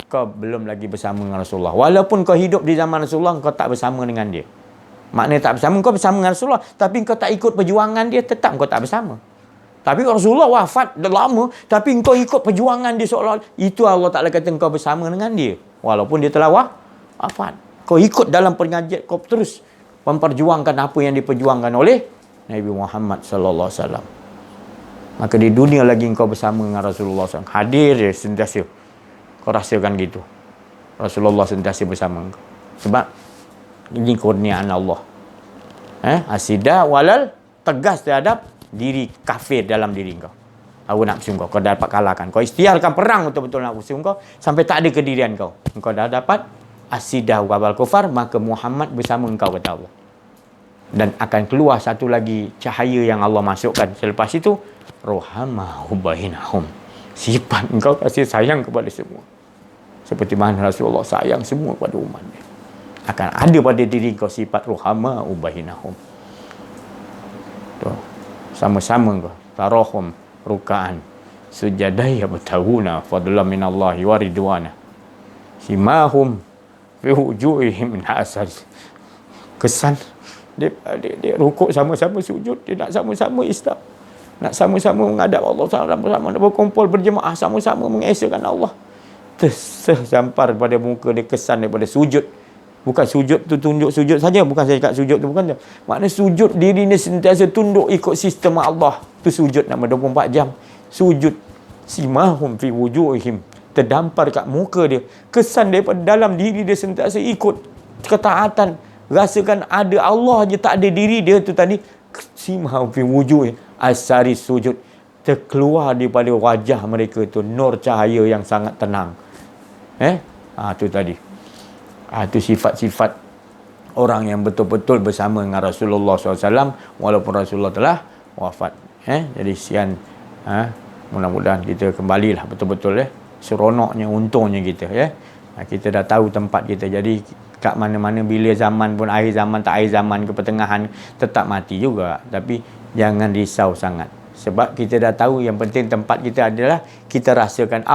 kau belum lagi bersama dengan Rasulullah. Walaupun kau hidup di zaman Rasulullah, kau tak bersama dengan dia. Maknanya tak bersama, kau bersama dengan Rasulullah, tapi kau tak ikut perjuangan dia, tetap kau tak bersama. Tapi Rasulullah wafat dah lama, tapi kau ikut perjuangan dia seolah itu Allah Ta'ala kata kau bersama dengan dia. Walaupun dia telah wafat. Kau ikut dalam pengajian, kau terus memperjuangkan apa yang diperjuangkan oleh Nabi Muhammad sallallahu alaihi wasallam. Maka di dunia lagi kau bersama dengan Rasulullah SAW. Hadir dia sentiasa. Kau rasakan gitu. Rasulullah sentiasa bersama engkau. Sebab ini kurniaan Allah. Asidah walal, tegas terhadap diri kafir dalam diri kau. Hawa nafsu kau dapat kalahkan. Kau ikhtiarkan perang betul-betul nafsu kau sampai tak ada kedirian kau. Engkau dah dapat asidah wal kufar, maka Muhammad bersama engkau, kata Allah. Dan akan keluar satu lagi cahaya yang Allah masukkan. Selepas itu, rohamahu bainahum. Sifat engkau kasih sayang kepada semua. Seperti mana Rasulullah sayang semua kepada umatnya. Akan ada pada diri kau sifat rohamahu bainahum. Sama-sama kau. Tarahum ruka'an sujadai yabtaguna fadlan minallahi wa ridwana. Simahum fi wujuhihim min asar. Kesan dia rukuk sama-sama, sujud, dia nak sama-sama islam, nak sama-sama menghadap Allah, sama-sama berkumpul berjemaah, sama-sama mengesahkan Allah. Tersampar pada muka dia kesan daripada sujud. Bukan sujud tu tunjuk sujud saja, bukan saya cakap sujud tu, bukan tu. Maknanya sujud diri ni sentiasa tunduk ikut sistem Allah. Tu sujud nama 24 jam. Sujud simahum fi wujuhihim, terdampar kat muka dia. Kesan daripada dalam diri dia sentiasa ikut ketaatan. Rasakan ada Allah je, tak ada diri dia tu tadi. Simahum fi wujuhihim asari sujud. Terkeluar daripada wajah mereka tu nur cahaya yang sangat tenang. Tu tadi. Itu sifat-sifat orang yang betul-betul bersama dengan Rasulullah SAW walaupun Rasulullah telah wafat. Jadi sian, mudah-mudahan kita kembalilah betul-betul seronoknya, untungnya kita kita dah tahu tempat kita. Jadi kat mana-mana, bila zaman pun, akhir zaman tak akhir zaman ke pertengahan, tetap mati juga. Tapi jangan risau sangat, sebab kita dah tahu yang penting tempat kita adalah kita rasakan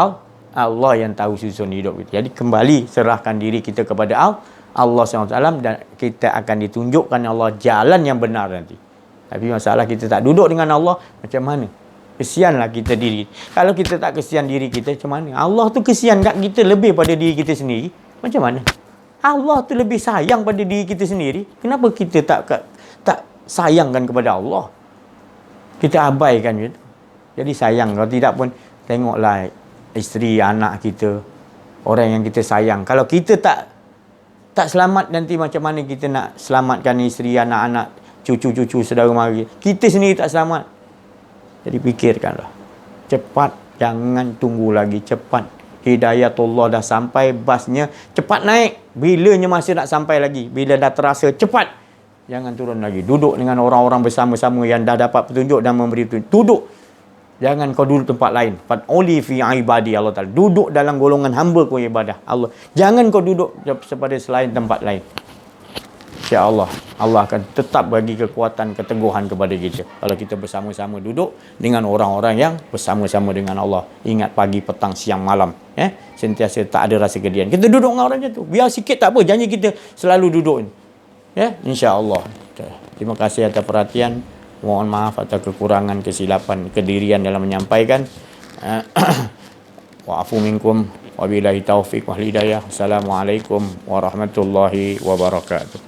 Allah yang tahu susun hidup kita. Jadi kembali serahkan diri kita kepada Allah SWT, dan kita akan ditunjukkan Allah jalan yang benar nanti. Tapi masalah kita tak duduk dengan Allah, macam mana? Kesianlah kita diri. Kalau kita tak kesian diri kita, macam mana? Allah tu kesian kat kita lebih pada diri kita sendiri. Macam mana? Allah tu lebih sayang pada diri kita sendiri. Kenapa kita tak sayangkan kepada Allah? Kita abaikan gitu. Jadi sayang. Kalau tidak pun, tengoklah isteri, anak kita, orang yang kita sayang. Kalau kita tak selamat, nanti macam mana kita nak selamatkan isteri, anak-anak, cucu-cucu, saudara mara kita sendiri tak selamat. Jadi fikirkanlah. Cepat, jangan tunggu lagi. Cepat. Hidayatullah dah sampai, basnya cepat naik. Bilanya masih nak sampai lagi? Bila dah terasa, cepat. Jangan turun lagi. Duduk dengan orang-orang bersama-sama yang dah dapat petunjuk dan memberi petunjuk. Duduk. Jangan kau duduk tempat lain. Fad'uli fi ibadi, Allah Ta'ala. Duduk dalam golongan hamba ku ibadah Allah. Jangan kau duduk sepada selain tempat lain. InsyaAllah, Allah akan tetap bagi kekuatan, keteguhan kepada kita. Kalau kita bersama-sama duduk dengan orang-orang yang bersama-sama dengan Allah. Ingat pagi, petang, siang, malam. Sentiasa tak ada rasa kedian. Kita duduk dengan orang macam tu. Biar sikit tak apa. Janji kita selalu duduk. InsyaAllah. Terima kasih atas perhatian. Mohon maaf atas kekurangan, kesilapan, kedirian dalam menyampaikan. Wa'afu minkum. Wabillahi taufiq wal hidayah. Assalamualaikum warahmatullahi wabarakatuh.